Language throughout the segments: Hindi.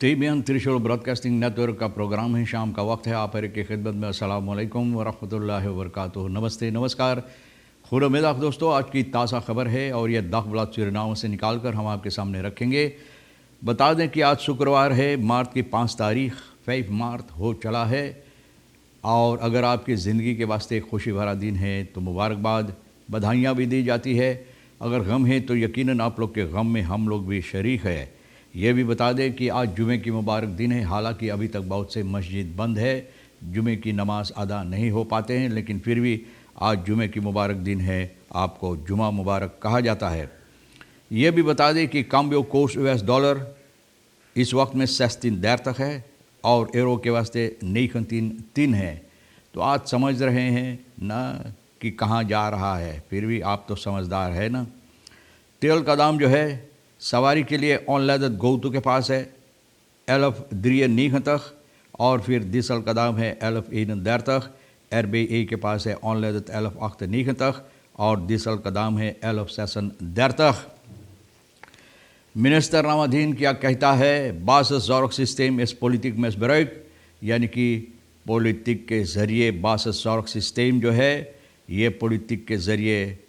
टीबीएन त्रिशूल ब्रॉडकास्टिंग नेटवर्क का प्रोग्राम है। शाम का वक्त है। आप हर की खिदमत में अस्सलाम वालेकुम वरहमतुल्लाहि वबरकातुहू। नमस्ते, नमस्कार, खुद उम्मीद दोस्तों। आज की ताज़ा खबर है और यह दागब्लाद सुरीनाम से निकाल कर हम आपके सामने रखेंगे। बता दें कि आज शुक्रवार है, मार्च की 5 तारीख 5 मार्च हो चला है। और अगर आपकी ज़िंदगी के वास्ते खुशी भरा दिन है तो मुबारकबाद, बधाइयाँ भी दी जाती है। अगर गम है तो यकीनन आप लोग के गम में हम लोग भी शरीक है। ये भी बता दें कि आज जुमे की मुबारक दिन है। हालांकि अभी तक बहुत से मस्जिद बंद है, जुमे की नमाज अदा नहीं हो पाते हैं, लेकिन फिर भी आज जुमे की मुबारक दिन है, आपको जुमा मुबारक कहा जाता है। ये भी बता दें कि काम्बियो कोर्स US डॉलर इस वक्त में 16 देर तक है और एरो के वास्ते 9 है। तो आज समझ रहे हैं ना कि कहाँ जा रहा है, फिर भी आप तो समझदार है ना। तेल का दाम जो है सवारी के लिए ऑनलादत गोतु के पास है 11 तक, और फिर डीजल का दाम है 11 देर तक। RBA के पास है ऑनलादत 11 तक और डीजल का दाम है 11 देर तक। मिनिस्टर रामाधीन क्या कहता है? बासस ज़ौरक सिस्टम इस पॉलिटिक में ब्रेक, यानी कि पॉलिटिक के ज़रिए बासस ज़ौरक सिस्टम जो है ये पॉलिटिक के ज़रिए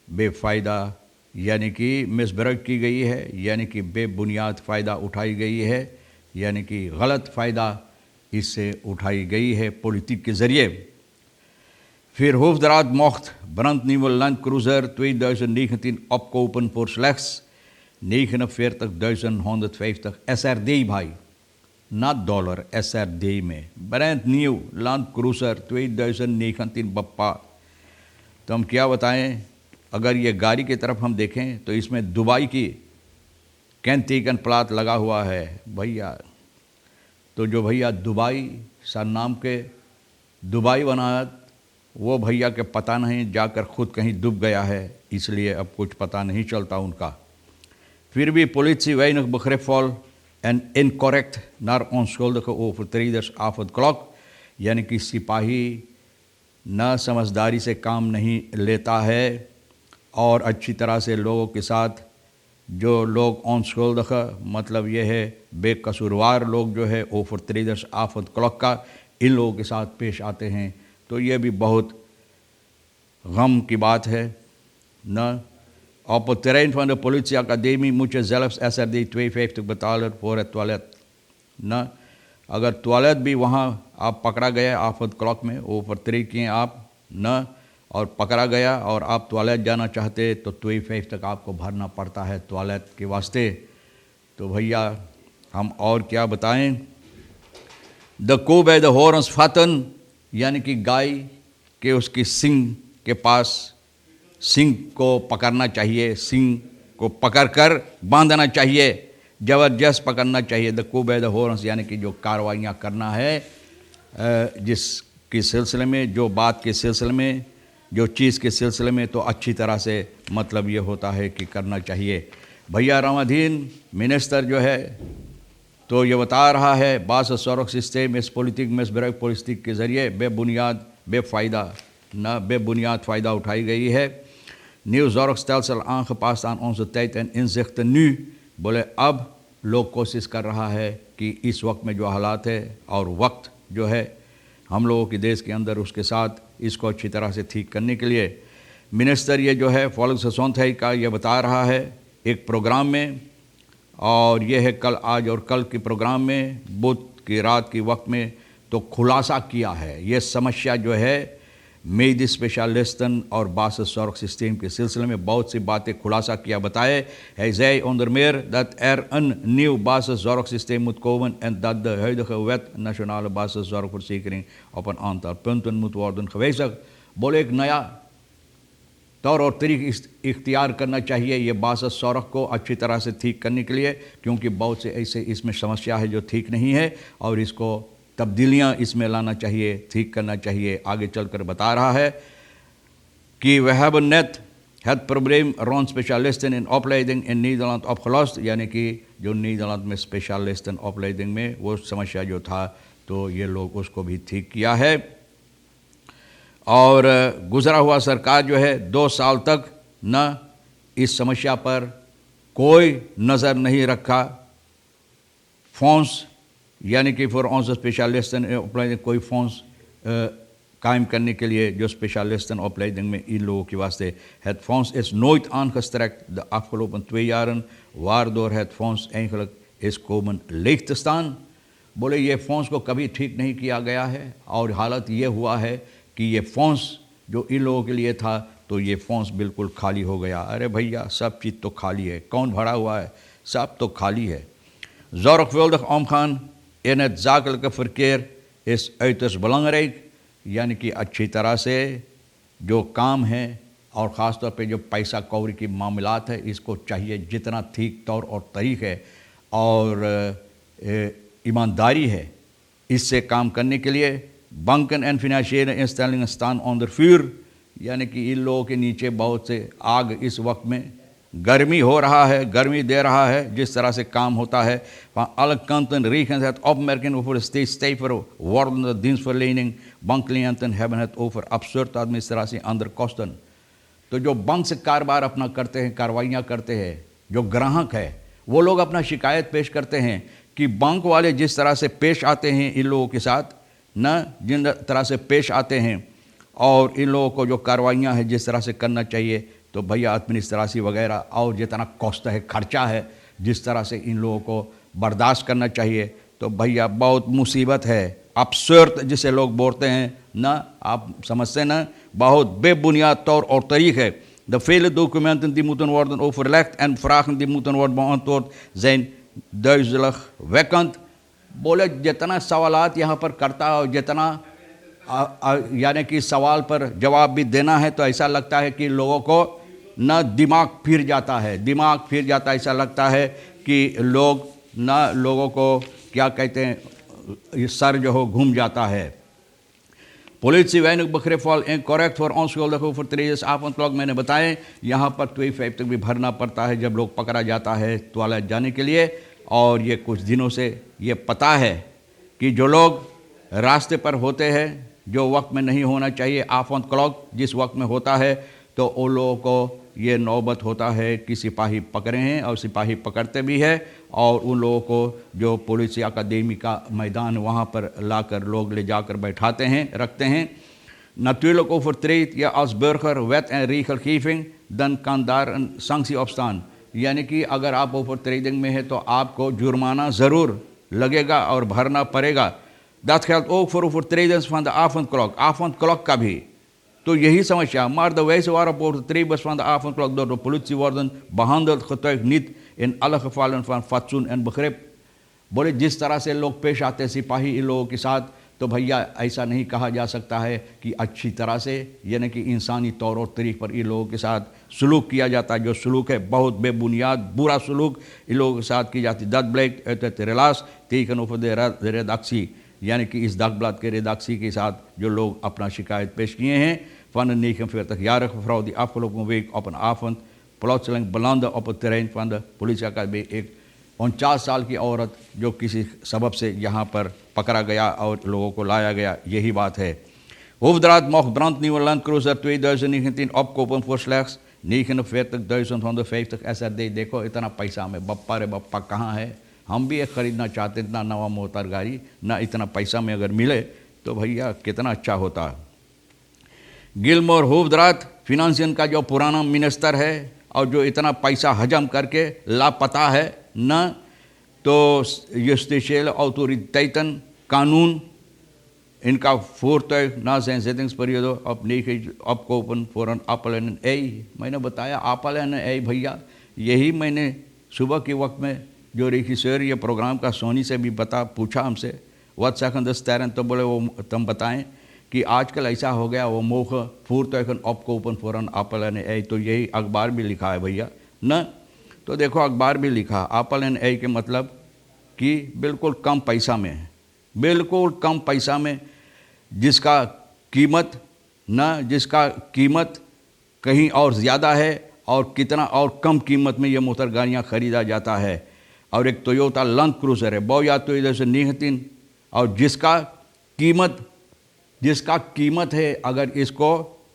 बेफ़ायदा यानी कि मिसब्रेक की गई है, यानी कि बेबुनियाद फ़ायदा उठाई गई है, यानी कि गलत फ़ायदा इससे उठाई गई है पॉलिटिक के ज़रिए। फिर होफदरात मोख्त ब्रंत नीवल land cruiser 2019 opkopen voor slechts 49.150 SRD भाई, ना डॉलर, SRD में ब्रांड न्यू लैंड क्रूज़र 2019 बप्पा। तो हम क्या बताएं, अगर ये गाड़ी की तरफ हम देखें तो इसमें दुबई की कैंटीकन प्लाट लगा हुआ है भैया। तो जो भैया दुबई सर नाम के दुबई बनाया, वो भैया के पता नहीं, जाकर खुद कहीं डूब गया है, इसलिए अब कुछ पता नहीं चलता उनका। फिर भी politie weinig begripvol en incorrect naar onschuldige overtreders af het klok, यानी कि सिपाही न समझदारी से काम नहीं लेता है और अच्छी तरह से लोगों के साथ, जो लोग onschuldige मतलब ये है बेकसूरवार लोग जो है overtreders af het klok का, इन लोगों के साथ पेश आते हैं। तो ये भी बहुत गम की बात है न। Op het terrein van de politieacademie moet je zelfs SRD 250 betalen voor het toilet न। अगर टॉयलेट भी वहाँ आप पकड़ा गया आफत क्लॉक में, ओवर किए आप न, और पकड़ा गया और आप टॉयलेट जाना चाहते तो 250 तक आपको भरना पड़ता है टॉयलेट के वास्ते। तो भैया हम और क्या बताएं। द को बाय द हॉर्न्स फातन, यानी कि गाय के उसकी सिंग के पास सिंग को पकड़ना चाहिए, सिंग को पकड़कर बांधना चाहिए, ज़बरदस्त पकड़ना चाहिए। द को बाय द हॉर्न्स यानी कि जो कार्रवाइयाँ करना है जिसके सिलसिले में, जो बात के सिलसिले में, जो चीज़ के सिलसिले में, तो अच्छी तरह से मतलब ये होता है कि करना चाहिए। भैया रामाधीन मिनिस्टर जो है तो ये बता रहा है बासस ज़ौरक सिस्टम इस पॉलिटिक मिसब्रेक पॉलिटिक के ज़रिए बेबुनियाद बेबुनियाद फ़ायदा उठाई गई है। Nieuw zorgstelsel aangepast aan onze tijd en inzichten nu, बोले अब लोग कोशिश कर रहा है कि इस वक्त में जो हालात है और वक्त जो है हम लोगों के देश के अंदर, उसके साथ इसको अच्छी तरह से ठीक करने के लिए मिनिस्टर ये जो है volksgezondheid का ये बता रहा है एक प्रोग्राम में, और ये है कल, आज और कल के प्रोग्राम में, बुध की रात के वक्त में, तो खुलासा किया है ये समस्या जो है medisch specialisten और basis zorg systeem के सिलसिले में बहुत सी बातें खुलासा किया, बताए। Hij zei onder meer dat een nieuw basiszorgsysteem moet komen en dat de huidige wet nationale basiszorgverzekering op een aantal punten moet worden gewijzigd। बोले एक नया तौर और तरीक़ा इख्तियार करना चाहिए ये बासस ज़ौरक को अच्छी तरह से ठीक करने के लिए, क्योंकि बहुत से ऐसे इसमें समस्या है जो ठीक नहीं है और इसको तब्दीलियाँ इसमें लाना चाहिए, ठीक करना चाहिए। आगे चलकर बता रहा है कि we hebben net het probleem rond specialisten in opleiding in Nederland opgelost, यानी कि जो नीदरलैंड में स्पेशलिस्ट opleiding में वो समस्या जो था तो ये लोग उसको भी ठीक किया है। और गुजरा हुआ सरकार जो है 2 साल तक न इस समस्या पर कोई नज़र नहीं रखा fonds यानी कि voor onze specialisten in opleiding कोई fonds कायम करने के लिए जो specialisten opleiding में इन लोगों के वास्ते het fonds is nooit aangestrekt de afgelopen 2 jaren waardoor het fonds eigenlijk is komen leeg te staan. बोले ये fonds को कभी ठीक नहीं किया गया है और हालत ये हुआ है कि ये fonds जो इन लोगों के लिए था तो ये fonds बिल्कुल खाली हो गया. अरे भैया सब चीज़ तो खाली है, कौन भरा हुआ है? सब तो खाली है. Zorgvuldig omgaan in het zakelijke verkeer is uiterst belangrijk, यानी कि अच्छी तरह से जो काम है और ख़ास तौर पे जो पैसा कौड़ी की मामलात है इसको चाहिए जितना ठीक तौर और तरीक़ है और ईमानदारी है इससे काम करने के लिए. banken en financiële instellingen staan onder vuur, यानी कि इन लोगों के नीचे बहुत से आग इस वक्त में गर्मी हो रहा है, गर्मी दे रहा है जिस तरह से काम होता है. Van alle kanten regent het opmerkingen over de steeds stijver wordende dienstverlening. Bankcliënten hebben het over absurde administratie en andere kosten. तो जो बैंक से कारोबार अपना करते हैं, कार्रवाइयाँ करते हैं, जो ग्राहक है वो लोग अपना शिकायत पेश करते हैं कि बैंक वाले जिस तरह से पेश आते हैं इन लोगों के साथ न जिन तरह से पेश आते हैं और इन लोगों को जो कार्रवाइयाँ हैं जिस तरह से करना चाहिए तो भैया एडमिनिस्ट्रेसी वगैरह और जितना कॉस्ट है, खर्चा है, जिस तरह से इन लोगों को बर्दाश्त करना चाहिए तो भैया बहुत मुसीबत है. absurd जिसे लोग बोलते हैं ना, आप समझते ना, बहुत बेबुनियाद तौर और तरीक़ है. De vele documenten die moeten worden overlegd en vragen die moeten worden beantwoord zijn duizelingwekkend. बोले जितना सवालात यहाँ पर करता है और जितना यानी कि सवाल पर जवाब भी देना है तो ऐसा लगता है कि लोगों को न दिमाग फिर जाता है, दिमाग फिर जाता है. ऐसा लगता है कि लोगों को क्या कहते हैं, सर जो हो घूम जाता है. Politie weinig begripvol incorrect voor onschuldige overtreders. Avondklok मैंने बताएं यहाँ पर 250 भी भरना पड़ता है जब लोग पकड़ा जाता है टॉयलेट जाने के लिए. और ये कुछ दिनों से ये पता है कि जो लोग रास्ते पर होते हैं जो वक्त में नहीं होना चाहिए, avondklok जिस वक्त में होता है तो उन लोगों को ये नौबत होता है कि सिपाही पकड़े हैं और सिपाही पकड़ते भी है और उन लोगों को जो पुलिस अकादमी का मैदान वहाँ पर लाकर लोग ले जाकर बैठाते हैं, रखते हैं. Natuurlijk overtreed je als burger wet en regelgeving, dan kan daar een sanctie op staan. यानी कि अगर आप ओवरट्रेडिंग में है तो आपको जुर्माना ज़रूर लगेगा और भरना पड़ेगा. Dat geldt ook voor overtreders van de avondklok. Avondklok का भी तो यही समस्या. Maar de wijze waarop overtreders van de avondklok door de politie worden behandeld getuigt niet in alle gevallen van fatsoen en begrip. बोले जिस तरह से लोग पेश आते सिपाही इन लोगों के साथ तो भैया ऐसा नहीं कहा जा सकता है कि अच्छी तरह से यानी कि इंसानी तौर और तरीक़ पर इन लोगों के साथ सलूक किया जाता है. जो सलूक है बहुत बेबुनियाद बुरा सलूक इन लोगों के साथ की जाती. Dat blijkt uit het relaas tegenover de redactie, यानी कि इस dagblad के redactie के साथ जो लोग अपना शिकायत पेश किए हैं. Van een 49-jarige vrouw die afgelopen week op een avond plotseling belandde op het terrein van de politieacademie. एक 49 साल की औरत जो किसी सबब से यहाँ पर पकड़ा गया और लोगों को लाया गया, यही बात है. Hoofdraad mocht brandnieuwe Land Cruiser 2019 opkopen voor slechts 49.150 SRD. देखो इतना पैसा में बप्पा रे बप्पा कहाँ है. हम भी एक ख़रीदना चाहते इतना नवा मोटर गाड़ी, ना इतना पैसा में अगर मिले तो भैया कितना अच्छा होता. गिलमोर होवद्रात फिनांसियन का जो पुराना मिनिस्टर है और जो इतना पैसा हजम करके लापता है न, तो justitiële autoriteiten कानून इनका voertuig na zijn zittingsperiode opkopen voor een appel en een ei. मैंने बताया appel en een ei भैया, यही मैंने सुबह के वक्त में जो रेजिस्टर ये प्रोग्राम का सोनी से भी पूछा हमसे wat zeggen de sterren, तो बोले वो तुम बताएं कि आजकल ऐसा हो गया वो mogen voertuigen opkopen voor een appel en een ei. तो यही अखबार भी लिखा है भैया न. तो देखो अखबार भी लिखा appel en ei के मतलब कि बिल्कुल कम पैसा में है, बिल्कुल कम पैसा में जिसका कीमत कहीं और ज़्यादा है और कितना और कम कीमत में ये मोटर गाड़ियाँ ख़रीदा जाता है. और एक टोयोटा लैंड क्रूज़र है बौया 2019 और जिसका कीमत है अगर इसको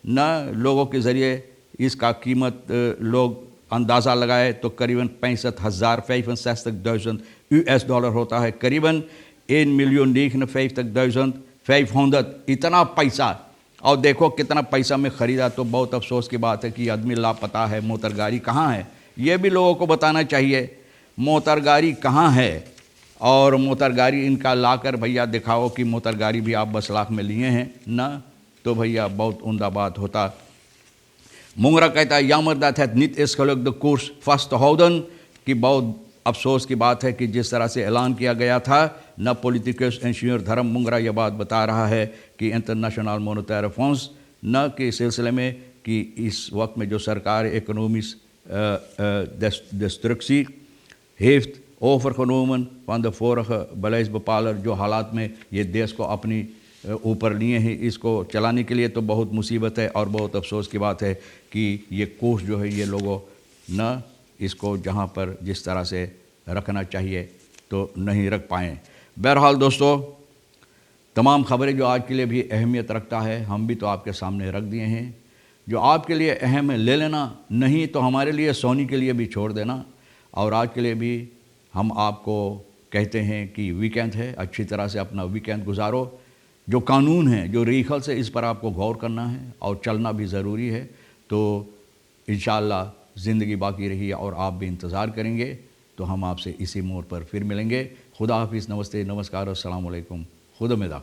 न लोगों के ज़रिए इसका कीमत लोग अंदाज़ा लगाए तो करीबन 65,565 US डॉलर होता है, करीबन 1,059,500 इतना पैसा। और देखो कितना पैसा में ख़रीदा, तो बहुत अफसोस की बात है कि आदमी लापता है। मोटर गाड़ी कहाँ है, ये भी लोगों को बताना चाहिए, मोटर गाड़ी कहाँ है। और मोटर गाड़ी इनका लाकर भैया दिखाओ कि मोटर गाड़ी भी आप 10 लाख में लिए हैं ना, तो भैया बहुत उम्दा बात होता। मुंगरा कहता है यामरदात है नित इसकलक द कोर्स फर्स्ट हाउदन कि बहुत अफसोस की बात है कि जिस तरह से ऐलान किया गया था, न पॉलिटिकल इंजीनियर धर्म मुंगरा यह बात बता रहा है कि इंटरनेशनल मॉनेटरी फंड्स न के सिलसिले में कि इस वक्त में जो सरकार इकोनॉमिस destructie heeft overgenomen van de vorige beleidsbepaler, जो हालात में ये देश को अपनी ऊपर लिए हैं, इसको चलाने के लिए तो बहुत मुसीबत है। और बहुत अफसोस की बात है कि ये कोष जो है ये लोगों न इसको जहाँ पर जिस तरह से रखना चाहिए तो नहीं रख पाएँ। बहरहाल दोस्तों, तमाम खबरें जो आज के लिए भी अहमियत रखता है हम भी तो आपके सामने रख दिए हैं। जो आपके लिए अहम है ले लेना, नहीं तो हमारे लिए सोनी के लिए भी छोड़ देना। और आज के लिए भी हम आपको कहते हैं कि वीकेंड है, अच्छी तरह से अपना वीकेंड गुजारो। जो कानून है, जो रीखल से, इस पर आपको गौर करना है और चलना भी ज़रूरी है। तो इंशाअल्लाह ज़िंदगी बाकी रही और आप भी इंतज़ार करेंगे तो हम आपसे इसी मोड़ पर फिर मिलेंगे। खुदा हाफिज़, नमस्ते, नमस्कार, अस्सलाम वालेकुम, खुदा में दाख।